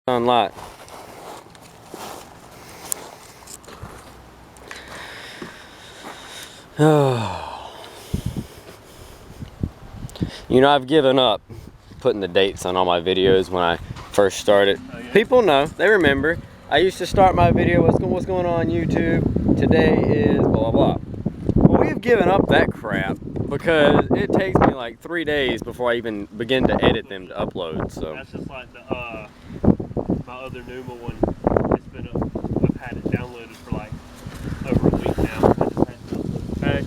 Unlock. You know, I've given up putting the dates on all my videos when I first started. Oh, yeah. People know, they remember. I used to start my video, what's going on YouTube? Today is blah, blah, blah. Well, we've given up that crap because it takes me like 3 days before I even begin to edit them to upload. So that's just like the my other Numa one. It's been I've had it downloaded for like over a week now. I just had to upload. Okay.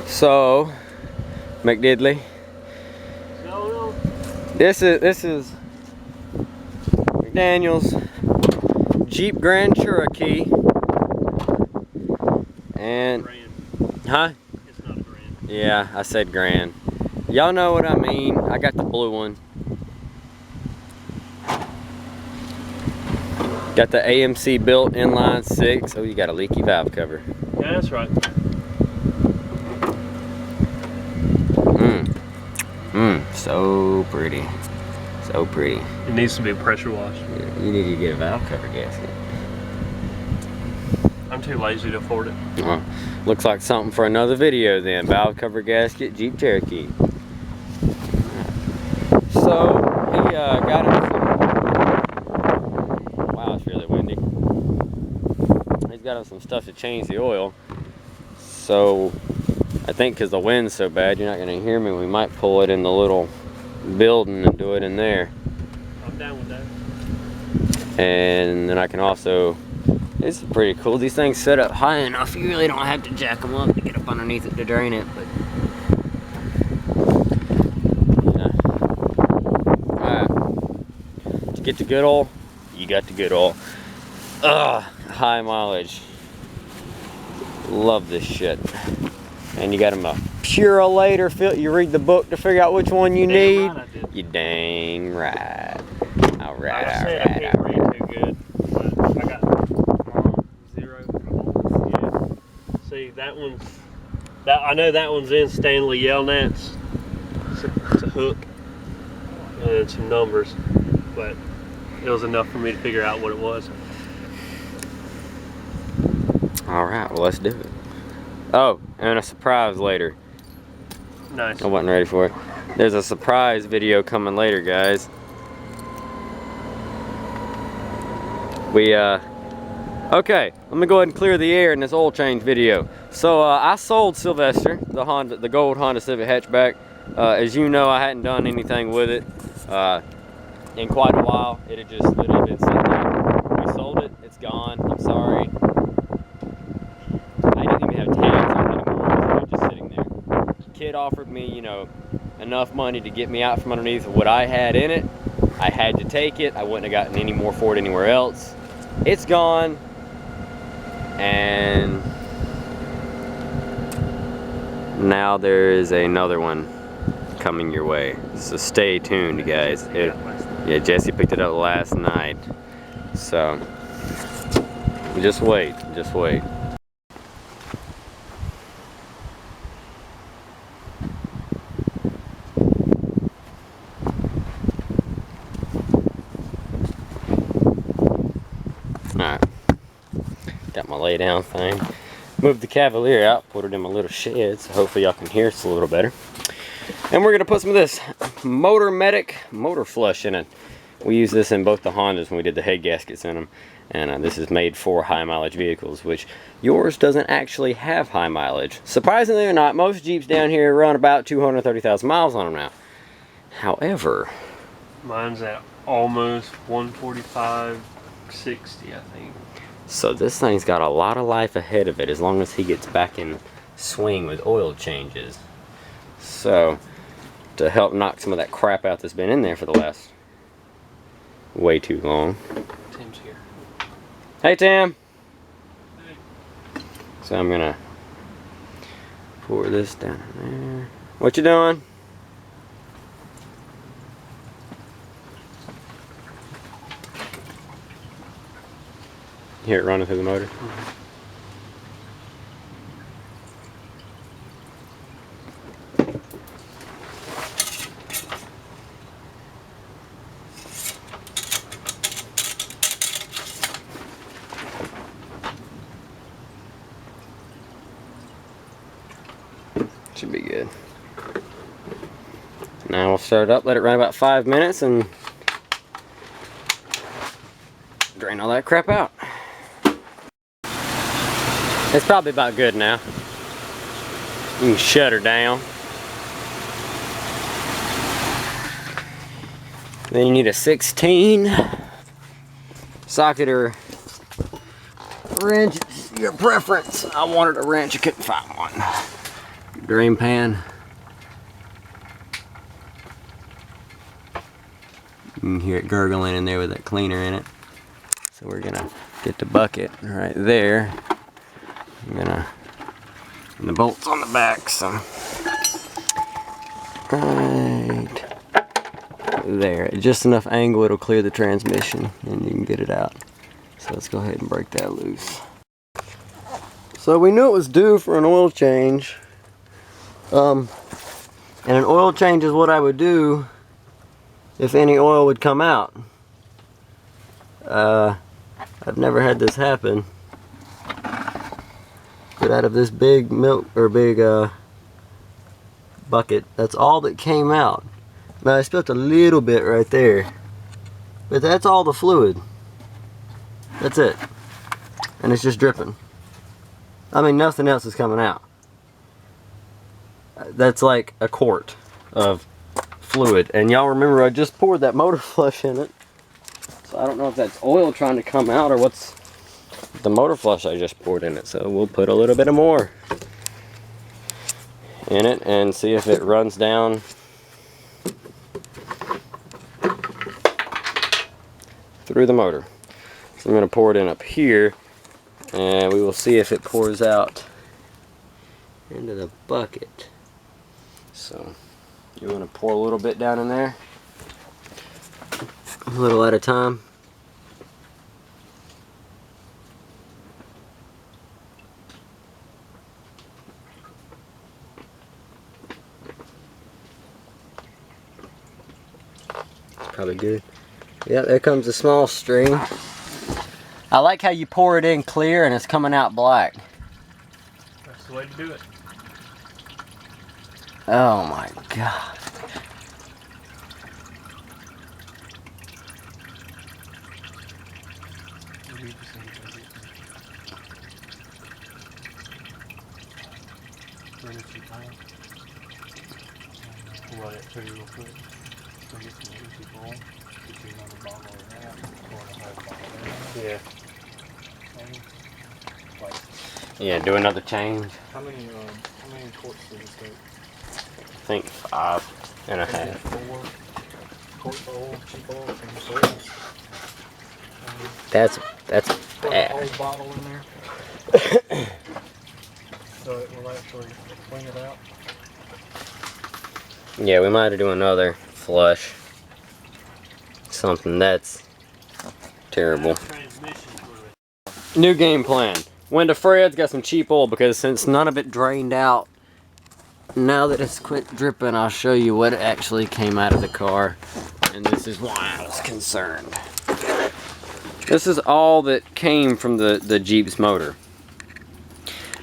So, McDiddley. No. This is Mcdaniel's Jeep Grand Cherokee. And Grand. huh? It's not a Grand. Yeah, I said Grand. Y'all know what I mean. I got the blue one. Got the AMC built inline 6. Oh, you got a leaky valve cover. Yeah, that's right. So pretty. So pretty. It needs to be pressure washed. You need to get a valve cover gasket. I'm too lazy to afford it. Well, looks like something for another video then. Valve cover gasket, Jeep Cherokee. So, he got him some... Wow, it's really windy. He's got him some stuff to change the oil. So, I think because the wind's so bad, you're not going to hear me. We might pull it in the little building and do it in there. I'm down with that. And then I can also... It's pretty cool. These things set up high enough, you really don't have to jack them up to get up underneath it to drain it. But yeah. Alright. To get the good oil, you got the good oil. High mileage. Love this shit. And you got them a Purolator filter. You read the book to figure out which one you need. Right, I did. You dang right. Alright, I alright, can't read too good, but I got 0 volts. Yeah. See, that one's I know that one's in Stanley Yelnats. It's a hook and some numbers, but it was enough for me to figure out what it was. Alright, well, let's do it. Oh, and a surprise later. Nice. I wasn't ready for it. There's a surprise video coming later, guys. Okay, let me go ahead and clear the air in this oil change video. So I sold Sylvester, the gold Honda Civic hatchback. As you know, I hadn't done anything with it in quite a while. It had just literally been sitting there. We sold it, it's gone, I'm sorry. I didn't even have tags on it anymore, so it was just sitting there. Kid offered me, you know, enough money to get me out from underneath what I had in it. I had to take it. I wouldn't have gotten any more for it anywhere else. It's gone. And now there is another one coming your way. So stay tuned, guys. Yeah, Jesse picked it up last night. So just wait, just wait. Alright, got my lay down thing. Moved the Cavalier out, put it in my little shed, so hopefully y'all can hear us a little better. And we're going to put some of this Motor Medic motor flush in it. We used this in both the Hondas when we did the head gaskets in them. And this is made for high mileage vehicles, which yours doesn't actually have high mileage. Surprisingly or not, most Jeeps down here run about 230,000 miles on them now. However, mine's at almost 145. 60, I think. So this thing's got a lot of life ahead of it as long as he gets back in swing with oil changes. So to help knock some of that crap out that's been in there for the last way too long. Tim's here. Hey Tim. Hey. So I'm gonna pour this down in there. What you doing? Hear it running through the motor? Mm-hmm. Now we'll start it up, let it run about 5 minutes, and drain all that crap out. It's probably about good now. You can shut her down. Then you need a 16 socket or wrench. It's your preference. I wanted a wrench, I couldn't find one. Drain pan. You can hear it gurgling in there with that cleaner in it. So we're gonna get the bucket right there. And the bolts on the back, so right there, just enough angle it'll clear the transmission and you can get it out. So let's go ahead and break that loose. So we knew it was due for an oil change, and an oil change is what I would do if any oil would come out. I've never had this happen, but out of this big milk or big bucket, that's all that came out. Now I spilled a little bit right there, but that's all the fluid. That's it, and it's just dripping. I mean, nothing else is coming out. That's like a quart of fluid, and y'all remember I just poured that motor flush in it, so I don't know if that's oil trying to come out or what's the motor flush I just poured in it. So we'll put a little bit of more in it and see if it runs down through the motor. So I'm going to pour it in up here, and we will see if it pours out into the bucket. So you want to pour a little bit down in there, a little at a time. Probably good. Yeah, there comes a small stream. I like how you pour it in clear and it's coming out black. That's the way to do it. Oh my God. We'll let it through real quick. We'll get some easy bowl. Get you another bottle of that. Pour a whole bottle of that. Yeah. Like, Yeah, do another change. how many quarts does this take? I think 5.5. 4 quarts of oil, cheap oil from the source. That's Put a bad. whole bottle in there. So it will actually clean it out. Yeah, we might have to do another flush. Something that's terrible. New game plan. Went to Fred's, got some cheap oil, because since none of it drained out, now that it's quit dripping, I'll show you what actually came out of the car. And this is why I was concerned. This is all that came from the Jeep's motor.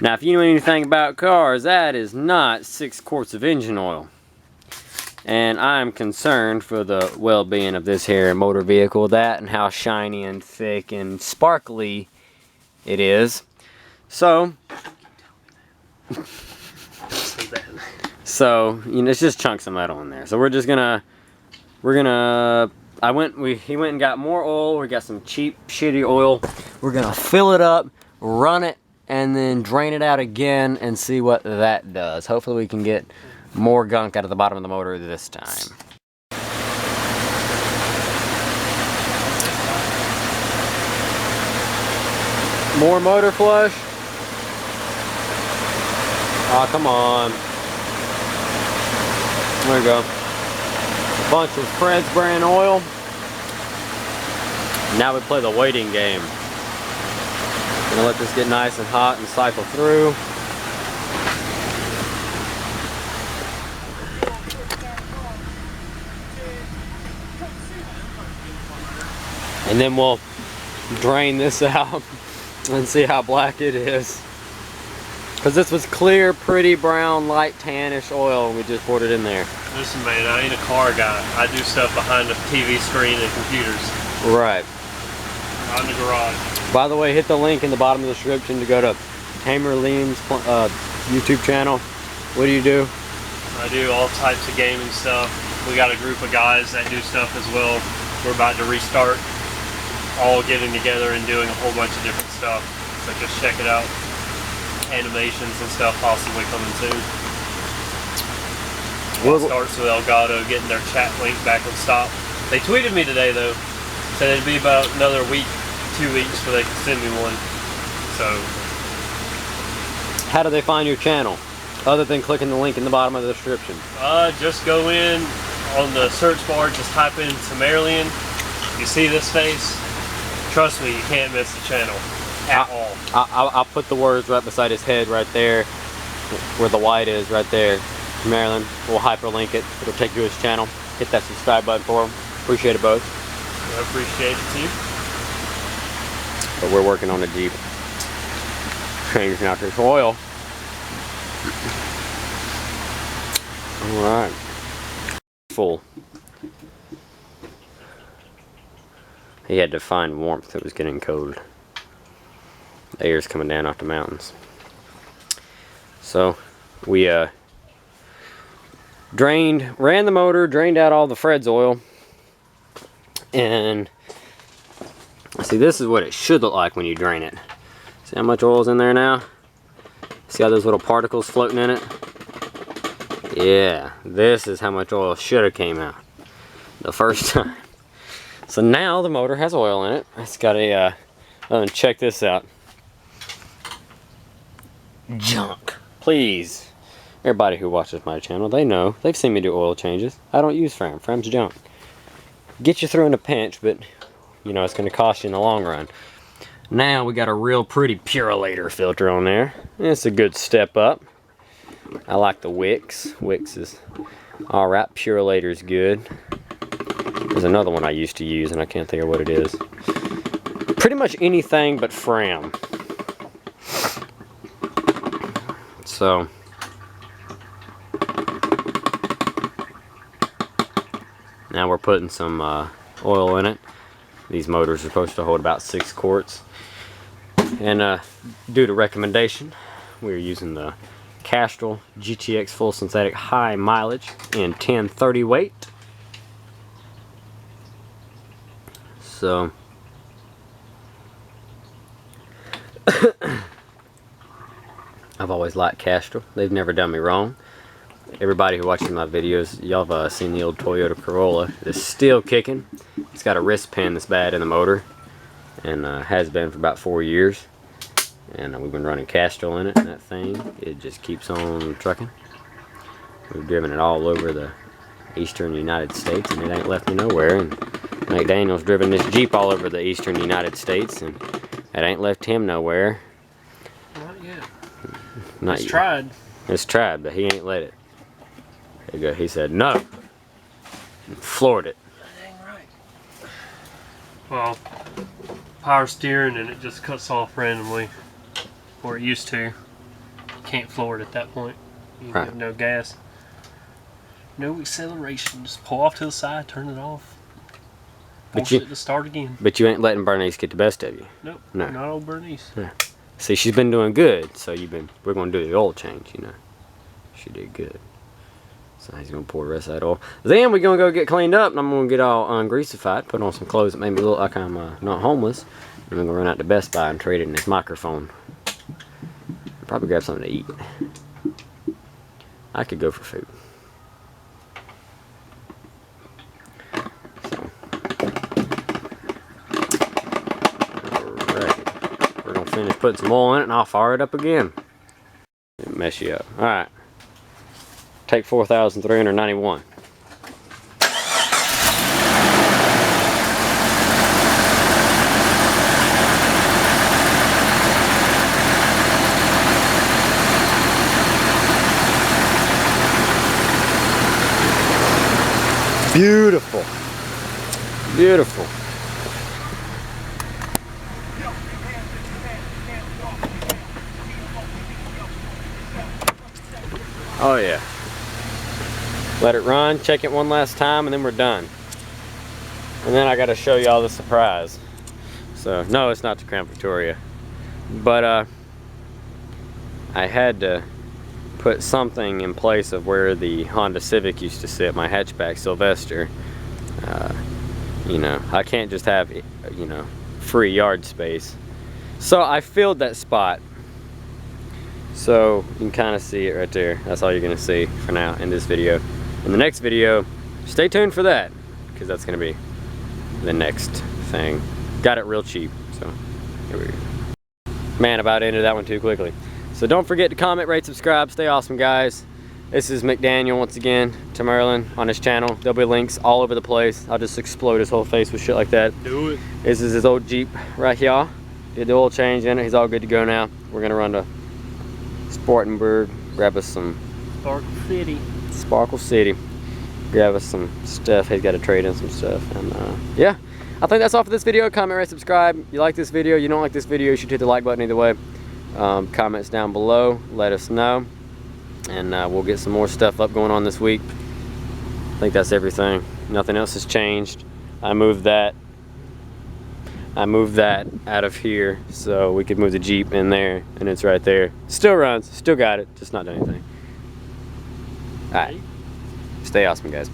Now, if you know anything about cars, that is not 6 quarts of engine oil. And I'm concerned for the well-being of this here motor vehicle, that and how shiny and thick and sparkly it is. So, you know, it's just chunks of metal in there. So he went and got more oil. We got some cheap, shitty oil. We're gonna fill it up, run it, and then drain it out again and see what that does. Hopefully we can get more gunk out of the bottom of the motor this time. More motor flush. Oh, come on. There we go. A bunch of Fred's brand oil. Now we play the waiting game. Gonna let this get nice and hot and cycle through. And then we'll drain this out and see how black it is. Because this was clear, pretty brown, light tannish oil, and we just poured it in there. Listen, man, I ain't a car guy. I do stuff behind the TV screen and computers. Right. Not in the garage. By the way, hit the link in the bottom of the description to go to Tamer Liam's YouTube channel. What do you do? I do all types of gaming stuff. We got a group of guys that do stuff as well. We're about to restart, all getting together and doing a whole bunch of different stuff. So just check it out. Animations and stuff possibly coming soon. It starts with Elgato getting their chat link back on stop. They tweeted me today though, said it'd be about another week, 2 weeks before they can send me one. So, how do they find your channel, other than clicking the link in the bottom of the description? just go in on the search bar, just type in Mcdaniel. You see this face? Trust me, you can't miss the channel at all. I'll put the words right beside his head, right there, where the white is, right there. Maryland, we'll hyperlink it. It'll take you to his channel. Hit that subscribe button for him. Appreciate it both. I appreciate it too. But we're working on the Jeep. Changing out this oil. Alright. Full. He had to find warmth. It was getting cold. The air's coming down off the mountains. So we ran the motor, drained out all the Fred's oil, and see, this is what it should look like when you drain it. See how much oil's in there now? See all those little particles floating in it? Yeah, this is how much oil should have came out the first time. So now the motor has oil in it. It's got a, check this out. Junk. Please. Everybody who watches my channel, they know. They've seen me do oil changes. I don't use Fram. Fram's junk. Get you through in a pinch, but you know, it's going to cost you in the long run. Now we got a real pretty Purolator filter on there. It's a good step up. I like the Wix. Wix is alright. Purolator's good. There's another one I used to use and I can't think of what it is. Pretty much anything but Fram. So now we're putting some oil in it. These motors are supposed to hold about 6 quarts. And due to recommendation, we're using the Castrol GTX full synthetic high mileage in 1030 weight. So I've always liked Castrol. They've never done me wrong. Everybody who watches my videos, y'all have seen the old Toyota Corolla. It's still kicking. It's got a wrist pin that's bad in the motor, and has been for about 4 years. And we've been running Castrol in it, and that thing, it just keeps on trucking. We've driven it all over the eastern United States, and it ain't left me nowhere. And Mcdaniel's driven this Jeep all over the eastern United States, and it ain't left him nowhere. Not yet. Not It's yet. tried. It's tried, but he ain't let it. There you go. He said no. And floored it. That ain't right. Well, power steering and it just cuts off randomly, or it used to. You can't floor it at that point. You Right. have no gas, no acceleration. Just pull off to the side, turn it off, force it to start again. But you ain't letting Bernice get the best of you. Nope, No. not old Bernice. Yeah. See, she's been doing good, so we're gonna do the oil change, you know. She did good. So he's gonna pour the rest of that oil. Then we're gonna go get cleaned up, and I'm gonna get all ungreasified, put on some clothes that make me look like I'm not homeless. And I'm gonna run out to Best Buy and trade in this microphone. Probably grab something to eat. I could go for food. So. Alright. We're gonna finish putting some oil in it, and I'll fire it up again. It'll mess you up. Alright. Take 4,391. Beautiful. Beautiful. Oh yeah. Let it run, check it one last time, and then we're done. And then I gotta show y'all the surprise. So, no, it's not the Crown Victoria. But I had to put something in place of where the Honda Civic used to sit, my hatchback Sylvester. You know, I can't just have, you know, free yard space. So I filled that spot. So you can kind of see it right there. That's all you're gonna see for now in this video. In the next video, stay tuned for that, because that's gonna be the next thing. Got it real cheap, so here we go. Man, about ended that one too quickly. So don't forget to comment, rate, subscribe, stay awesome, guys. This is Mcdaniel once again, to Maryland on his channel. There'll be links all over the place. I'll just explode his whole face with shit like that. Do it. This is his old Jeep right here. Did the oil change in it. He's all good to go now. We're gonna run to Spartanburg, grab us some Sparkle City. Grab us some stuff. He's got to trade in some stuff. And yeah, I think that's all for this video. Comment, rate, subscribe. You like this video, you don't like this video, you should hit the like button either way. Comments down below, let us know. And we'll get some more stuff up going on this week. I think that's everything. Nothing else has changed. I moved that out of here so we could move the Jeep in there, and it's right there. Still runs, still got it, just not done anything. Alright, stay awesome, guys.